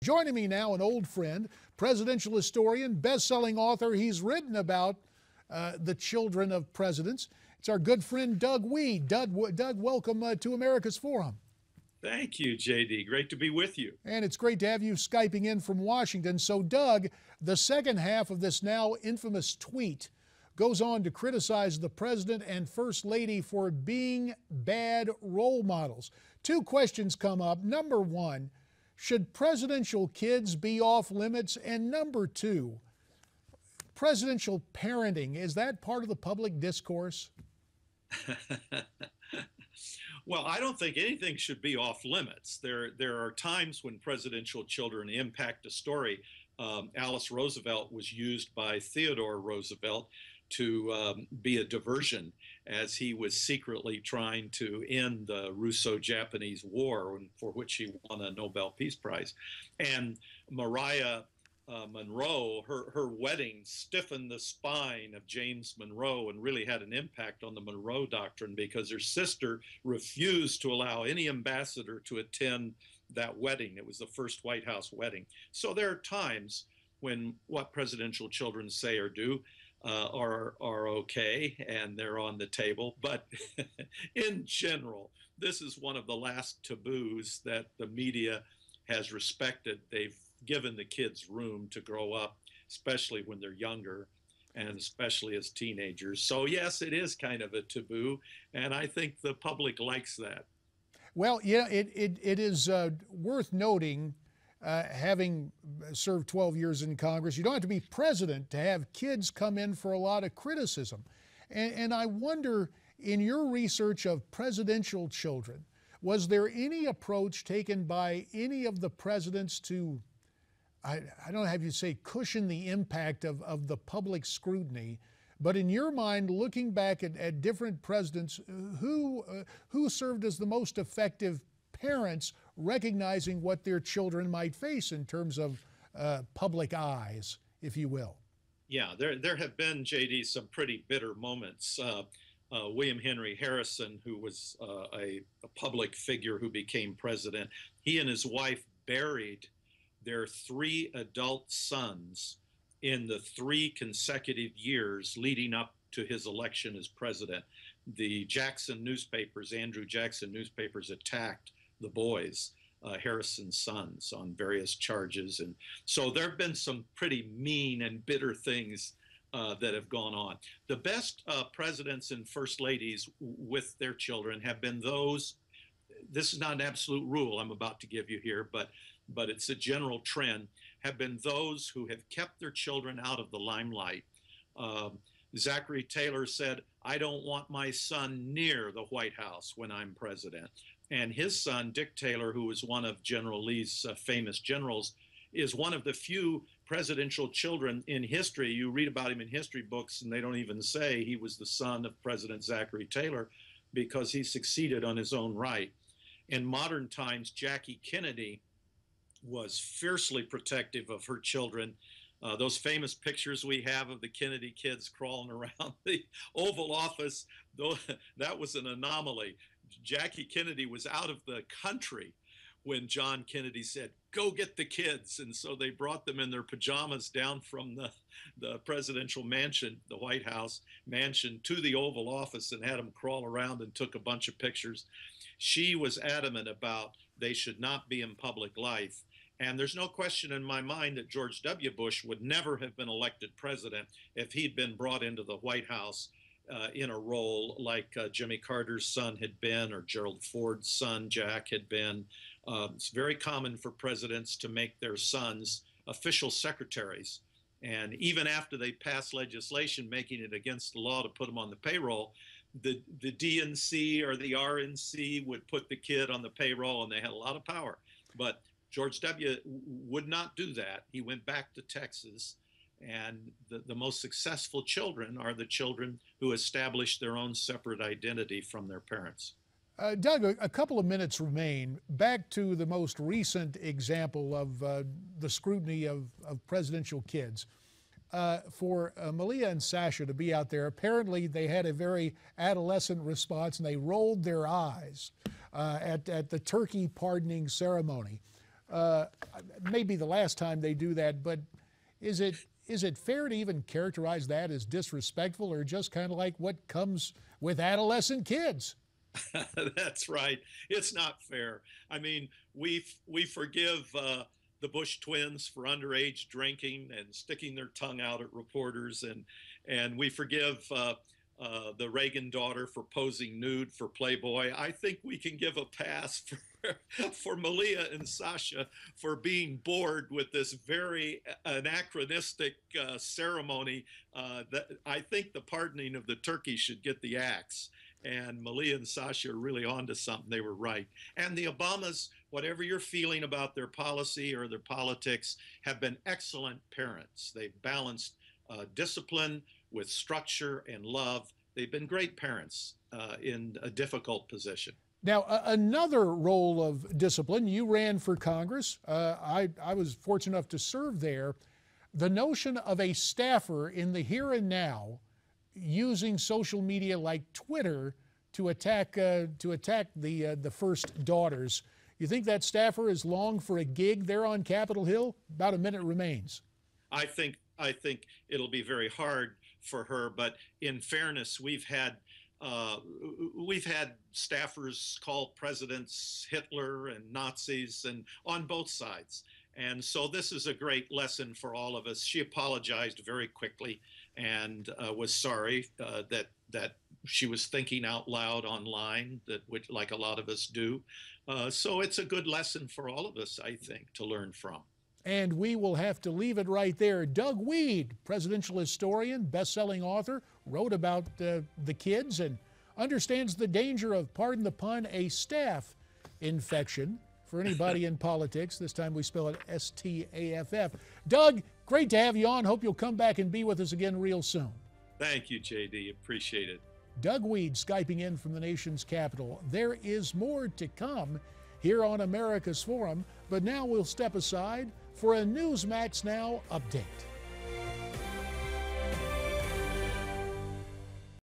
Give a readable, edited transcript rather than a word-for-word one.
Joining me now, an old friend, presidential historian, best-selling author. He's written about the children of presidents. It's our good friend Doug Wead. Doug, welcome to America's Forum. Thank you, JD. Great to be with you. And it's great to have you Skyping in from Washington. So, Doug, the second half of this now infamous tweet goes on to criticize the president and first lady for being bad role models. Two questions come up. Number one, should presidential kids be off limits? And number two, presidential parenting, is that part of the public discourse? Well, I don't think anything should be off limits. There are times when presidential children impact a story. Alice Roosevelt was used by Theodore Roosevelt to be a diversion as he was secretly trying to end the Russo-Japanese War, for which he won a Nobel Peace Prize. And Maria Monroe, her wedding stiffened the spine of James Monroe and really had an impact on the Monroe Doctrine, because her sister refused to allow any ambassador to attend that wedding. It was the first White House wedding. So there are times when what presidential children say or do are okay, and they're on the table. But in general, this is one of the last taboos that the media has respected. They've given the kids room to grow up, especially when they're younger and especially as teenagers. So yes, it is kind of a taboo, and I think the public likes that. Well, yeah, it is worth noting, having served 12 years in Congress, you don't have to be president to have kids come in for a lot of criticism. And I wonder, in your research of presidential children, was there any approach taken by any of the presidents to, I don't know how you say, cushion the impact of the public scrutiny, but in your mind, looking back at different presidents, who served as the most effective parents, recognizing what their children might face in terms of public eyes, if you will? Yeah, there have been, JD, some pretty bitter moments. William Henry Harrison, who was a public figure who became president, he and his wife buried their 3 adult sons in the 3 consecutive years leading up to his election as president. The Jackson newspapers, Andrew Jackson newspapers, attacked the boys, Harrison's sons, on various charges. And so there have been some pretty mean and bitter things that have gone on. The best presidents and first ladies with their children have been those, this is not an absolute rule I'm about to give you here, but it's a general trend, have been those who have kept their children out of the limelight. Zachary Taylor said, "I don't want my son near the White House when I'm president." And his son, Dick Taylor, who was one of General Lee's famous generals, is one of the few presidential children in history. You read about him in history books, and they don't even say he was the son of President Zachary Taylor, because he succeeded on his own right. In modern times, Jackie Kennedy was fiercely protective of her children. Those famous pictures we have of the Kennedy kids crawling around the Oval Office, that was an anomaly. Jackie Kennedy was out of the country when John Kennedy said, "Go get the kids." And so they brought them in their pajamas down from the presidential mansion, the White House mansion, to the Oval Office and had them crawl around and took a bunch of pictures. She was adamant about they should not be in public life. And there's no question in my mind that George W. Bush would never have been elected president if he'd been brought into the White House in a role like Jimmy Carter's son had been, or Gerald Ford's son, Jack, had been. It's very common for presidents to make their sons official secretaries. And even after they pass legislation making it against the law to put them on the payroll, the DNC or the RNC would put the kid on the payroll, and they had a lot of power. But George W. would not do that. He went back to Texas, and the most successful children are the children who establish their own separate identity from their parents. Doug, a couple of minutes remain. Back to the most recent example of the scrutiny of presidential kids. For Malia and Sasha to be out there, apparently they had a very adolescent response, and they rolled their eyes at the turkey pardoning ceremony. Maybe the last time they do that, but is it fair to even characterize that as disrespectful, or just kind of like what comes with adolescent kids? That's right. It's not fair. I mean, we forgive the Bush twins for underage drinking and sticking their tongue out at reporters, and we forgive the Reagan daughter for posing nude for Playboy. I think we can give a pass for Malia and Sasha for being bored with this very anachronistic ceremony. That I think the pardoning of the turkey should get the axe. And Malia and Sasha are really onto something. They were right. And the Obamas, whatever you're feeling about their policy or their politics, have been excellent parents. They've balanced discipline with structure and love. They've been great parents in a difficult position. Now, another role of discipline, you ran for Congress. I was fortunate enough to serve there. The notion of a staffer in the here and now using social media like Twitter to attack the first daughters. You think that staffer is long for a gig there on Capitol Hill? About a minute remains. I think it'll be very hard for her, but in fairness, we've had staffers call presidents Hitler and Nazis, and on both sides. And so this is a great lesson for all of us. She apologized very quickly and was sorry that she was thinking out loud online, which like a lot of us do. So it's a good lesson for all of us, I think, to learn from. And we will have to leave it right there. Doug Wead, presidential historian, best-selling author, wrote about the kids and understands the danger of, pardon the pun, a staph infection for anybody in politics. This time we spell it S-T-A-F-F. Doug, great to have you on. Hope you'll come back and be with us again real soon. Thank you, J.D. Appreciate it. Doug Wead, Skyping in from the nation's capital. There is more to come here on America's Forum, but now we'll step aside for a Newsmax Now update.